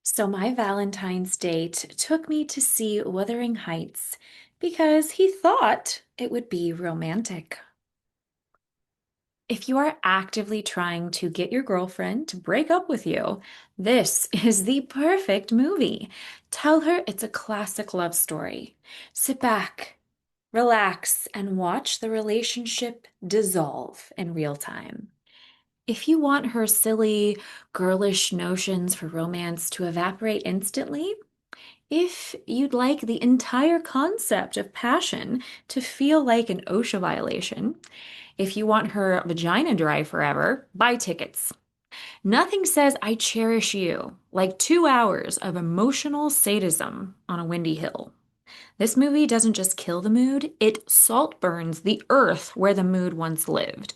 So my Valentine's date took me to see Wuthering Heights because he thought it would be romantic. If you are actively trying to get your girlfriend to break up with you, this is the perfect movie. Tell her it's a classic love story. Sit back, relax, and watch the relationship dissolve in real time. If you want her silly, girlish notions for romance to evaporate instantly, if you'd like the entire concept of passion to feel like an OSHA violation, if you want her vagina dry forever, buy tickets. Nothing says I cherish you like 2 hours of emotional sadism on a windy hill. This movie doesn't just kill the mood, it salt burns the earth where the mood once lived.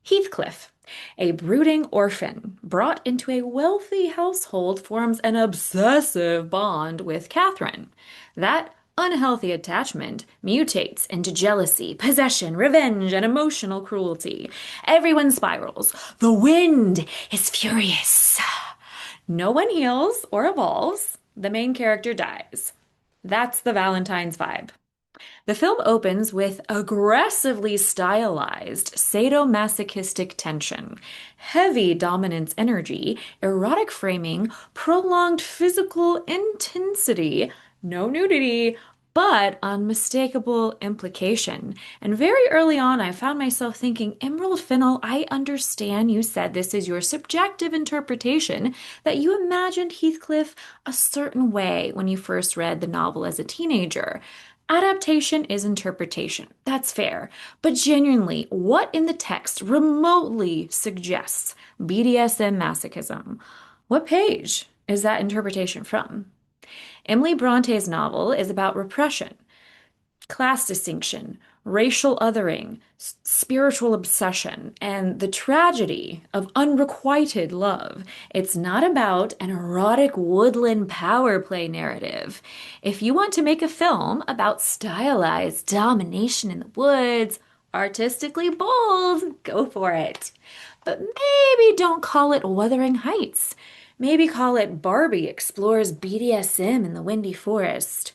Heathcliff, a brooding orphan brought into a wealthy household, forms an obsessive bond with Catherine. That unhealthy attachment mutates into jealousy, possession, revenge, and emotional cruelty. Everyone spirals. The wind is furious. No one heals or evolves. The main character dies. That's the Valentine's vibe. The film opens with aggressively stylized sadomasochistic tension, heavy dominance energy, erotic framing, prolonged physical intensity, no nudity, but unmistakable implication. And very early on, I found myself thinking, Emerald Fennell, I understand you said this is your subjective interpretation, that you imagined Heathcliff a certain way when you first read the novel as a teenager. Adaptation is interpretation. That's fair. But genuinely, what in the text remotely suggests BDSM masochism? What page is that interpretation from? Emily Bronte's novel is about repression, class distinction, racial othering, spiritual obsession, and the tragedy of unrequited love. It's not about an erotic woodland power play narrative. If you want to make a film about stylized domination in the woods, artistically bold, go for it. But maybe don't call it Wuthering Heights. Maybe call it Barbie Explores BDSM in the Windy Forest.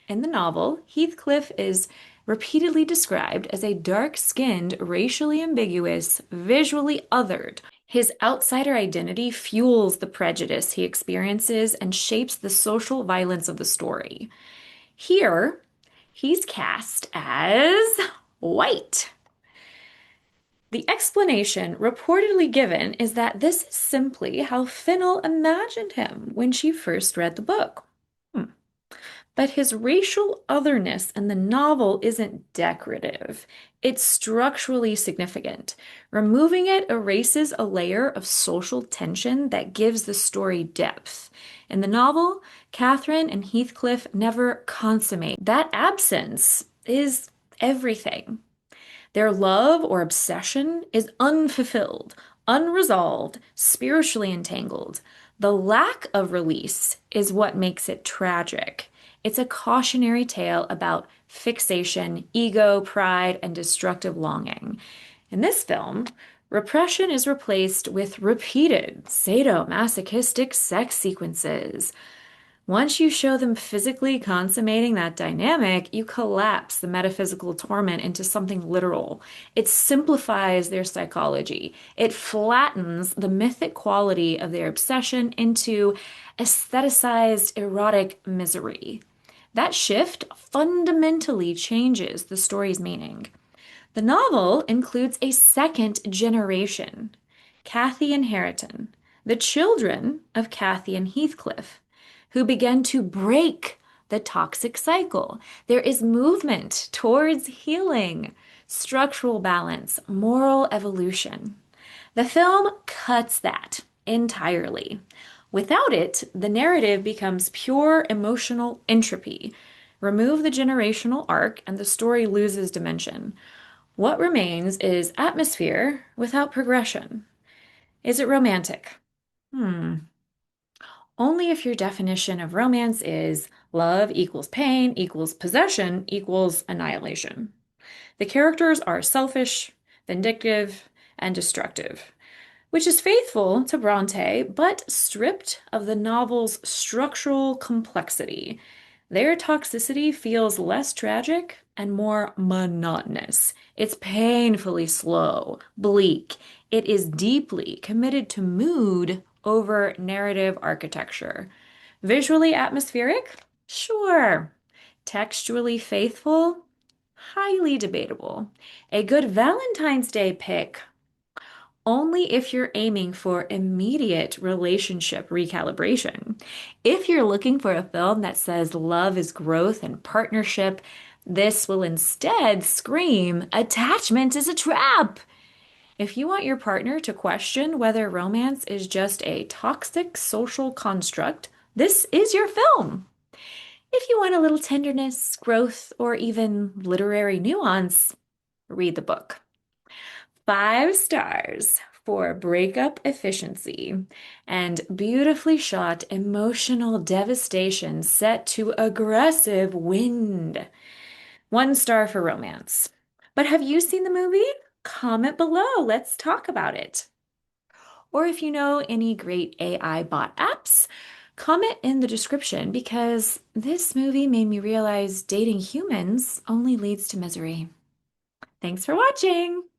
In the novel, Heathcliff is repeatedly described as a dark-skinned, racially ambiguous, visually othered. His outsider identity fuels the prejudice he experiences and shapes the social violence of the story. Here, he's cast as white. The explanation reportedly given is that this is simply how Fennell imagined him when she first read the book. Hmm. But his racial otherness in the novel isn't decorative. It's structurally significant. Removing it erases a layer of social tension that gives the story depth. In the novel, Catherine and Heathcliff never consummate. That absence is everything. Their love or obsession is unfulfilled, unresolved, spiritually entangled. The lack of release is what makes it tragic. It's a cautionary tale about fixation, ego, pride, and destructive longing. In this film, repression is replaced with repeated sadomasochistic sex sequences. Once you show them physically consummating that dynamic, you collapse the metaphysical torment into something literal. It simplifies their psychology. It flattens the mythic quality of their obsession into aestheticized erotic misery. That shift fundamentally changes the story's meaning. The novel includes a second generation, Kathy and Harriton, the children of Kathy and Heathcliff, who began to break the toxic cycle. There is movement towards healing, structural balance, moral evolution. The film cuts that entirely. Without it, the narrative becomes pure emotional entropy. Remove the generational arc, and the story loses dimension. What remains is atmosphere without progression. Is it romantic? Hmm. Only if your definition of romance is love equals pain equals possession equals annihilation. The characters are selfish, vindictive, and destructive. which is faithful to Bronte, but stripped of the novel's structural complexity. Their toxicity feels less tragic and more monotonous. It's painfully slow, bleak. It is deeply committed to mood over narrative architecture. Visually atmospheric? Sure. Textually faithful? Highly debatable. A good Valentine's Day pick only if you're aiming for immediate relationship recalibration. If you're looking for a film that says love is growth and partnership, this will instead scream attachment is a trap. If you want your partner to question whether romance is just a toxic social construct, this is your film. If you want a little tenderness, growth, or even literary nuance, read the book. 5 stars for breakup efficiency and beautifully shot emotional devastation set to aggressive wind. 1 star for romance. But have you seen the movie? Comment below. Let's talk about it. Or if you know any great AI bot apps, comment in the description because this movie made me realize dating humans only leads to misery. Thanks for watching.